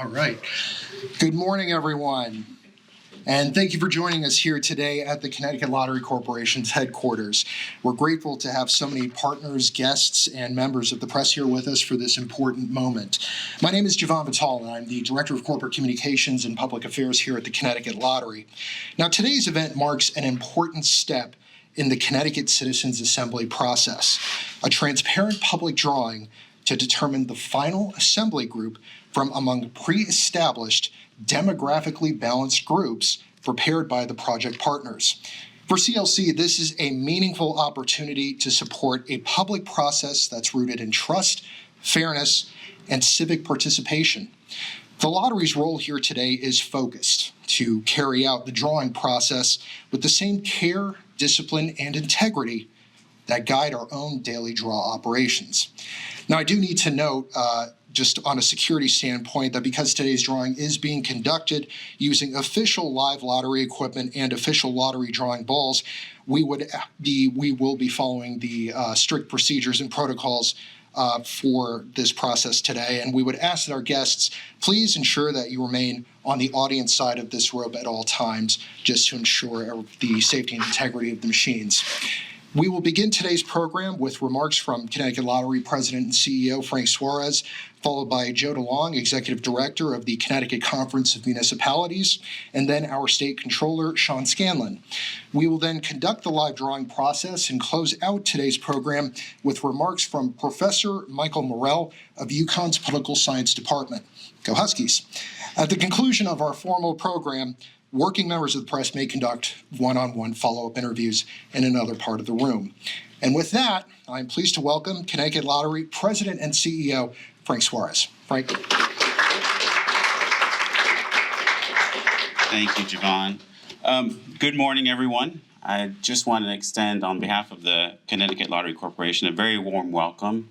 right. Good morning, everyone. And thank you for joining us here today at the Connecticut Lottery Corporation's headquarters. We're grateful to have so many partners, guests, and members of the press here with us for this important moment. My name is Javon Vital, and I'm the Director of Corporate Communications and Public Affairs here at the Connecticut Lottery. Now, today's event marks an important step in the Connecticut Citizens Assembly process, a transparent public drawing to determine the final assembly group from among pre-established demographically balanced groups prepared by the project partners. For CLC, this is a meaningful opportunity to support a public process that's rooted in trust, fairness, and civic participation. The lottery's role here today is focused to carry out the drawing process with the same care, discipline, and integrity that guide our own daily draw operations. Now, I do need to note, just on a security standpoint, that because today's drawing is being conducted using official live lottery equipment and official lottery drawing balls, we will be following the strict procedures and protocols for this process today. And we would ask that our guests please ensure that you remain on the audience side of this rope at all times, just to ensure the safety and integrity of the machines. We will begin today's program with remarks from Connecticut Lottery President and CEO Frank Suarez, followed by Joe DeLong, Executive Director of the Connecticut Conference of Municipalities, and then our State Controller, Sean Scanlon. We will then conduct the live drawing process and close out today's program with remarks from Professor Michael Morell of UConn's Political Science Department. Go Huskies. At the conclusion of our formal program, working members of the press may conduct one-on-one follow-up interviews in another part of the room. And with that, I'm pleased to welcome Connecticut Lottery President and CEO, Frank Suarez. Frank. Thank you, Javon. Good morning, everyone. I just want to extend, on behalf of the Connecticut Lottery Corporation, a very warm welcome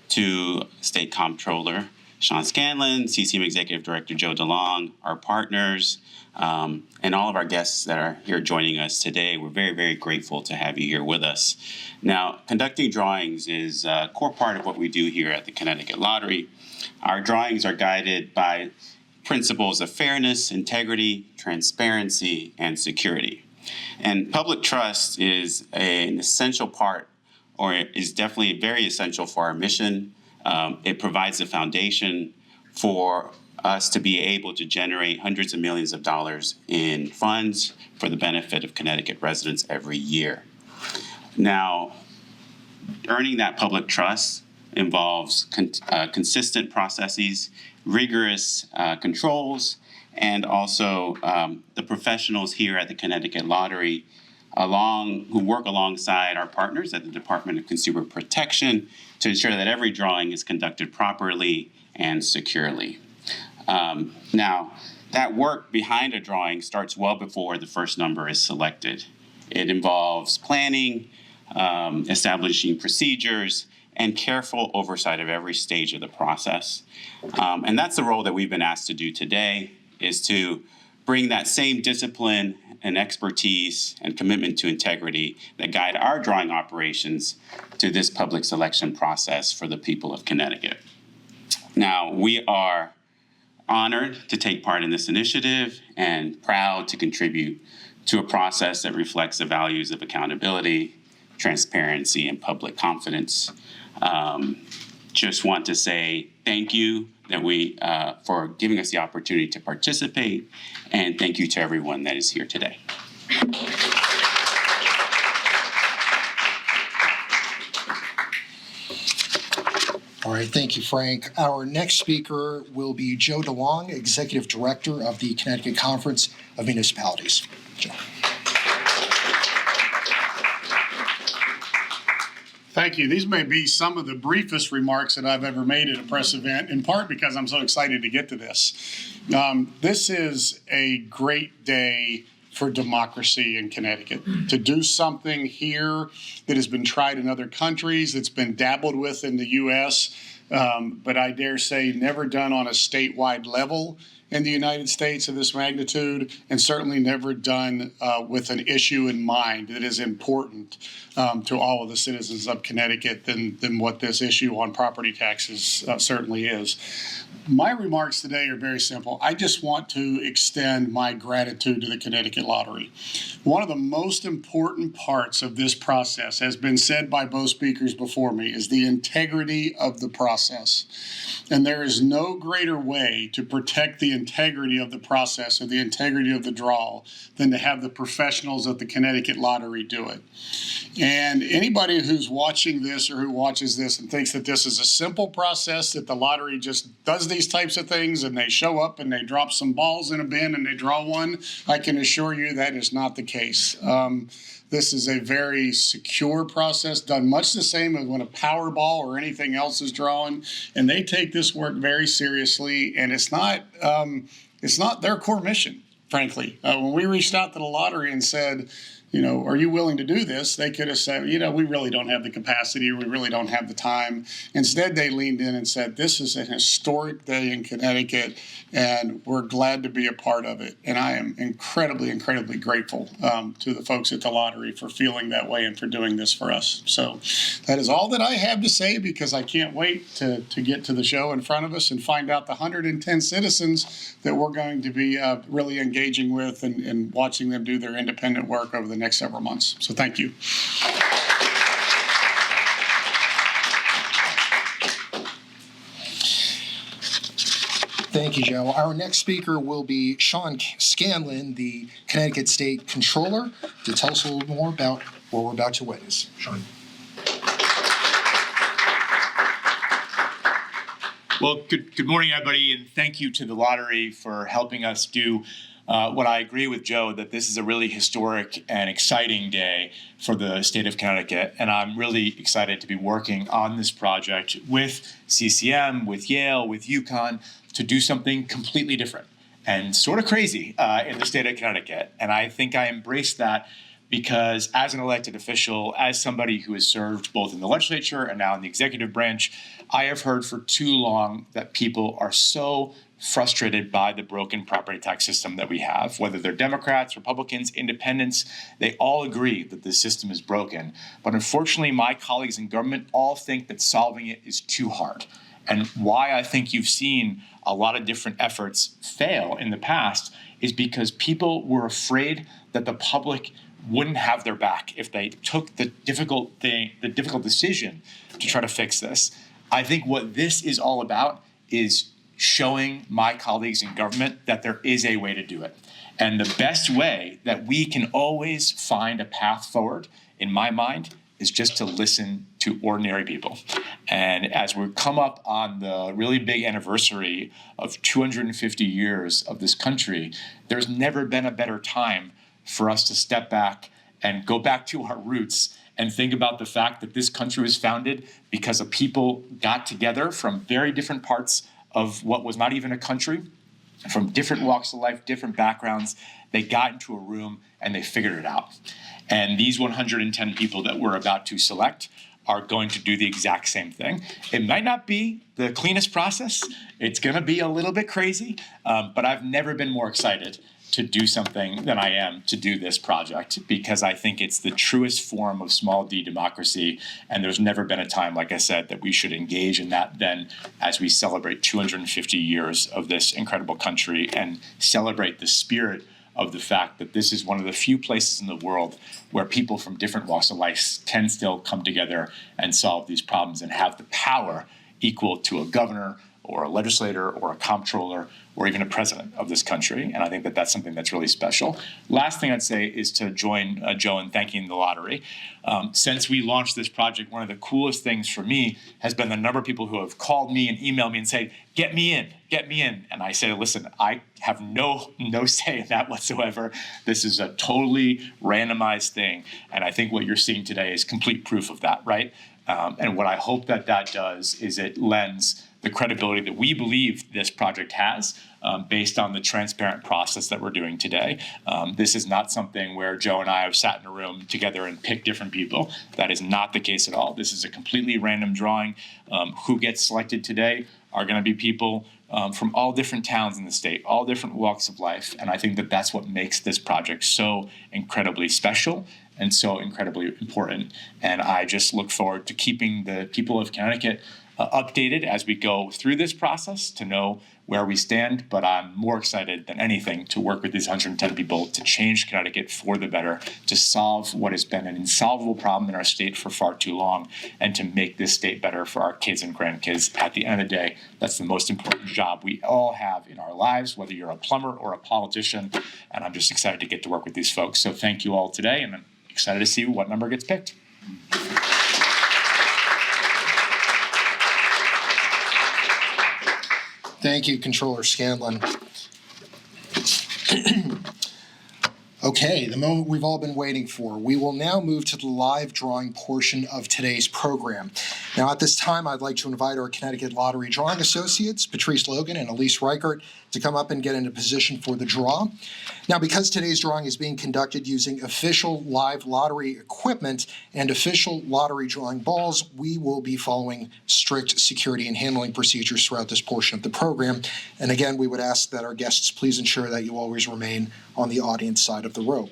to State Comptroller Sean Scanlon, CCM Executive Director Joe DeLong, our partners, and all of our guests that are here joining us today. We're very, very grateful to have you here with us. Now, conducting drawings is a core part of what we do here at the Connecticut Lottery. Our drawings are guided by principles of fairness, integrity, transparency, and security. And public trust is an essential part, or is definitely very essential for our mission. It provides the foundation for us to be able to generate hundreds of millions of dollars in funds for the benefit of Connecticut residents every year. Now, earning that public trust involves consistent processes, rigorous controls, and also the professionals here at the Connecticut Lottery who work alongside our partners at the Department of Consumer Protection to ensure that every drawing is conducted properly and securely. Now, that work behind a drawing starts well before the first number is selected. It involves planning, establishing procedures, and careful oversight of every stage of the process. And that's the role that we've been asked to do today, is to bring that same discipline and expertise and commitment to integrity that guide our drawing operations to this public selection process for the people of Connecticut. Now, we are honored to take part in this initiative and proud to contribute to a process that reflects the values of accountability, transparency, and public confidence. Just want to say thank you for giving us the opportunity to participate, and thank you to everyone that is here today. All right, thank you, Frank. Our next speaker will be Joe DeLong, Executive Director of the Connecticut Conference of Municipalities. Joe. Thank you. These may be some of the briefest remarks that I've ever made at a press event, in part because I'm so excited to get to this. This is a great day for democracy in Connecticut. To do something here that has been tried in other countries, that's been dabbled with in the U.S., but I dare say never done on a statewide level in the United States of this magnitude, and certainly never done with an issue in mind that is important to all of the citizens of Connecticut than what this issue on property taxes certainly is. My remarks today are very simple. I just want to extend my gratitude to the Connecticut Lottery. One of the most important parts of this process, has been said by both speakers before me, is the integrity of the process. And there is no greater way to protect the integrity of the process or the integrity of the draw than to have the professionals of the Connecticut Lottery do it. And anybody who's watching this or who watches this and thinks that this is a simple process, that the lottery just does these types of things and they show up and they drop some balls in a bin and they draw one, I can assure you that is not the case. This is a very secure process, done much the same as when a Powerball or anything else is drawn. And they take this work very seriously, and it's not their core mission, frankly. When we reached out to the lottery and said, are you willing to do this? They could have said, we really don't have the capacity, or we really don't have the time. Instead, they leaned in and said, this is an historic day in Connecticut, and we're glad to be a part of it. And I am incredibly, incredibly grateful to the folks at the lottery for feeling that way and for doing this for us. So that is all that I have to say, because I can't wait to get to the show in front of us and find out the 110 citizens that we're going to be really engaging with and watching them do their independent work over the next several months. So thank you. Thank you, Joe. Our next speaker will be Sean Scanlon, the Connecticut State Controller, to tell us a little more about what we're about to witness. Sean. Well, good morning, everybody, and thank you to the lottery for helping us do what I agree with Joe, that this is a really historic and exciting day for the state of Connecticut. And I'm really excited to be working on this project with CCM, with Yale, with UConn, to do something completely different and sort of crazy in the state of Connecticut. And I think I embrace that because as an elected official, as somebody who has served both in the legislature and now in the executive branch, I have heard for too long that people are so frustrated by the broken property tax system that we have. Whether they're Democrats, Republicans, independents, they all agree that the system is broken. But unfortunately, my colleagues in government all think that solving it is too hard. And why I think you've seen a lot of different efforts fail in the past is because people were afraid that the public wouldn't have their back if they took the difficult decision to try to fix this. I think what this is all about is showing my colleagues in government that there is a way to do it. And the best way that we can always find a path forward, in my mind, is just to listen to ordinary people. And as we come up on the really big anniversary of 250 years of this country, there's never been a better time for us to step back and go back to our roots and think about the fact that this country was founded because of people got together from very different parts of what was not even a country, from different walks of life, different backgrounds. They got into a room and they figured it out. And these 110 people that we're about to select are going to do the exact same thing. It might not be the cleanest process. It's going to be a little bit crazy, but I've never been more excited to do something than I am to do this project, because I think it's the truest form of small d democracy. And there's never been a time, like I said, that we should engage in that then as we celebrate 250 years of this incredible country and celebrate the spirit of the fact that this is one of the few places in the world where people from different walks of life can still come together and solve these problems and have the power equal to a governor or a legislator or a comptroller or even a president of this country. And I think that that's something that's really special. Last thing I'd say is to join Joe in thanking the lottery. Since we launched this project, one of the coolest things for me has been the number of people who have called me and emailed me and say, get me in. And I say, listen, I have no say in that whatsoever. This is a totally randomized thing. And I think what you're seeing today is complete proof of that, right? And what I hope that does is it lends the credibility that we believe this project has based on the transparent process that we're doing today. This is not something where Joe and I have sat in a room together and picked different people. That is not the case at all. This is a completely random drawing. Who gets selected today are going to be people from all different towns in the state, all different walks of life. And I think that that's what makes this project so incredibly special and so incredibly important. And I just look forward to keeping the people of Connecticut updated as we go through this process to know where we stand. But I'm more excited than anything to work with these 110 people to change Connecticut for the better, to solve what has been an insolvable problem in our state for far too long, and to make this state better for our kids and grandkids. At the end of the day, that's the most important job we all have in our lives, whether you're a plumber or a politician. And I'm just excited to get to work with these folks. So thank you all today, and I'm excited to see what number gets picked. Thank you, Controller Scanlon. Okay, the moment we've all been waiting for. We will now move to the live drawing portion of today's program. Now, at this time, I'd like to invite our Connecticut Lottery Drawing Associates, Patrice Logan and Elise Reichert, to come up and get into position for the draw. Now, because today's drawing is being conducted using official live lottery equipment and official lottery drawing balls, we will be following strict security and handling procedures throughout this portion of the program. And again, we would ask that our guests please ensure that you always remain on the audience side of the row.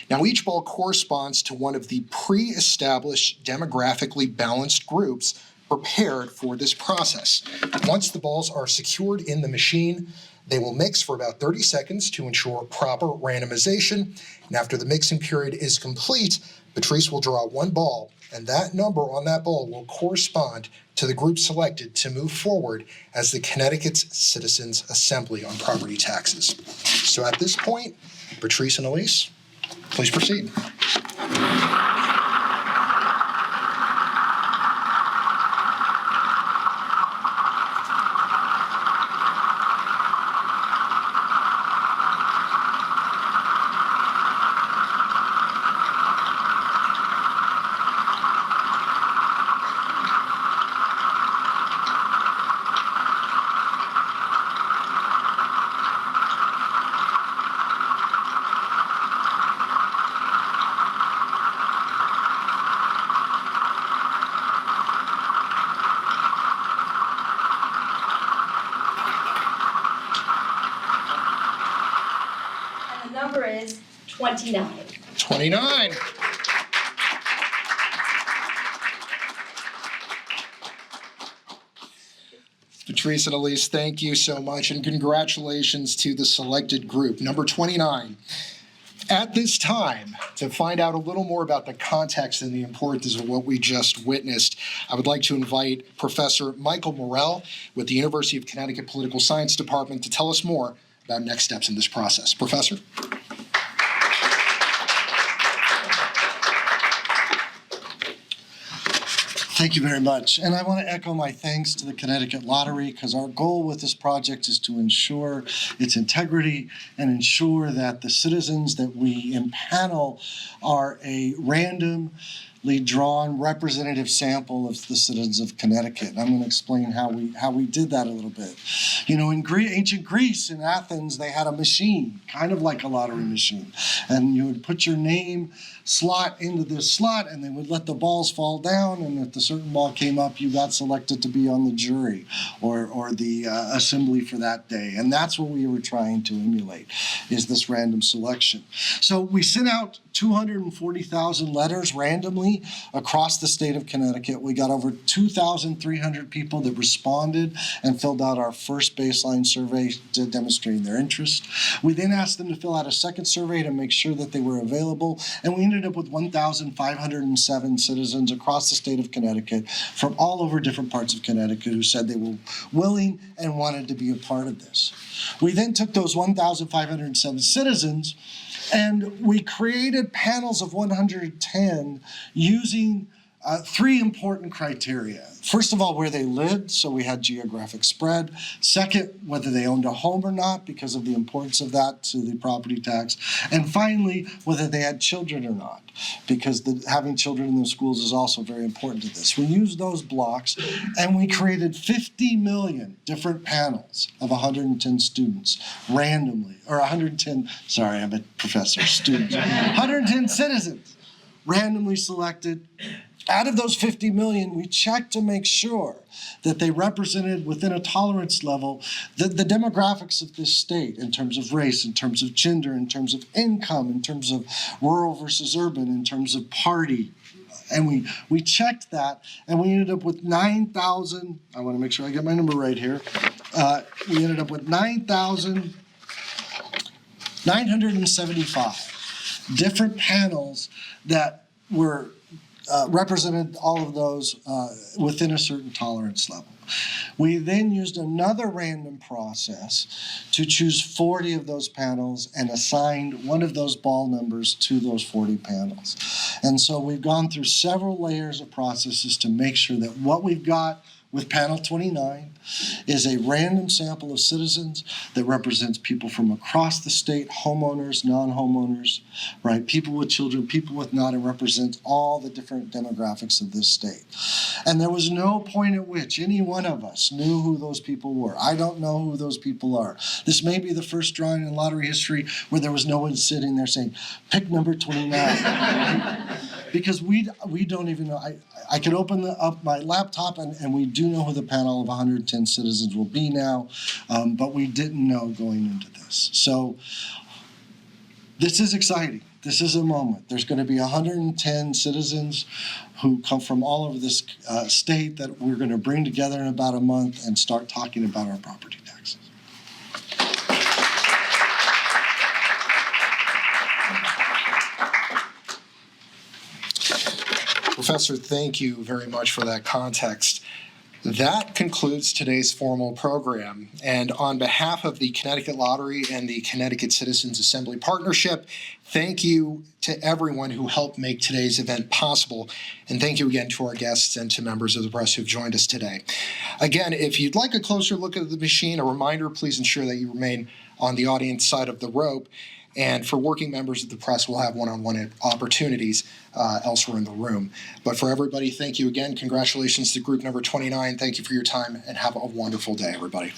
Now, each ball corresponds to one of the pre-established demographically balanced groups prepared for this process. Once the balls are secured in the machine, they will mix for about 30 seconds to ensure proper randomization. And after the mixing period is complete, Patrice will draw one ball, and that number on that ball will correspond to the group selected to move forward as the Connecticut Citizens Assembly on property taxes. So at this point, Patrice and Elise, please proceed. Number is 29. 29. Patrice and Elise, thank you so much, and congratulations to the selected group, number 29. At this time, to find out a little more about the context and the importance of what we just witnessed, I would like to invite Professor Michael Morell with the University of Connecticut Political Science Department to tell us more about next steps in this process. Professor? Thank you very much. And I want to echo my thanks to the Connecticut Lottery, because our goal with this project is to ensure its integrity and ensure that the citizens that we impanel are a randomly drawn representative sample of the citizens of Connecticut. And I'm going to explain how we did that a little bit. You know, in ancient Greece, in Athens, they had a machine, kind of like a lottery machine. And you would put your name slot into this slot, and they would let the balls fall down, and if the certain ball came up, you got selected to be on the jury or the assembly for that day. And that's what we were trying to emulate, is this random selection. So we sent out 240,000 letters randomly across the state of Connecticut. We got over 2,300 people that responded and filled out our first baseline survey demonstrating their interest. We then asked them to fill out a second survey to make sure that they were available, and we ended up with 1,507 citizens across the state of Connecticut from all over different parts of Connecticut who said they were willing and wanted to be a part of this. We then took those 1,507 citizens and we created panels of 110 using three important criteria. First of all, where they lived, so we had geographic spread. Second, whether they owned a home or not, because of the importance of that to the property tax. And finally, whether they had children or not, because having children in the schools is also very important to this. We used those blocks, and we created 50 million different panels of 110 students randomly, or 110, sorry, I'm a professor, students, 110 citizens randomly selected Out of those 50 million, we checked to make sure that they represented within a tolerance level the demographics of this state in terms of race, in terms of gender, in terms of income, in terms of rural versus urban, in terms of party. And we checked that, and we ended up with 9,000, I want to make sure I get my number right here. We ended up with 9,975 different panels that were represented all of those within a certain tolerance level. We then used another random process to choose 40 of those panels and assigned one of those ball numbers to those 40 panels. And so we've gone through several layers of processes to make sure that what we've got with panel 29 is a random sample of citizens that represents people from across the state, homeowners, non-homeowners, right? People with children, people with not, and represents all the different demographics of this state. And there was no point at which any one of us knew who those people were. I don't know who those people are. This may be the first drawing in lottery history where there was no one sitting there saying, pick number 29. Because we don't even know. I could open up my laptop and we do know who the panel of 110 citizens will be now, but we didn't know going into this. So this is exciting. This is a moment. There's going to be 110 citizens who come from all over this state that we're going to bring together in about a month and start talking about our property taxes. Professor, thank you very much for that context. That concludes today's formal program. And on behalf of the Connecticut Lottery and the Connecticut Citizens Assembly Partnership, thank you to everyone who helped make today's event possible. And thank you again to our guests and to members of the press who've joined us today. Again, if you'd like a closer look at the machine, a reminder, please ensure that you remain on the audience side of the rope. And for working members of the press, we'll have one-on-one opportunities elsewhere in the room. But for everybody, thank you again. Congratulations to group number 29. Thank you for your time, and have a wonderful day, everybody.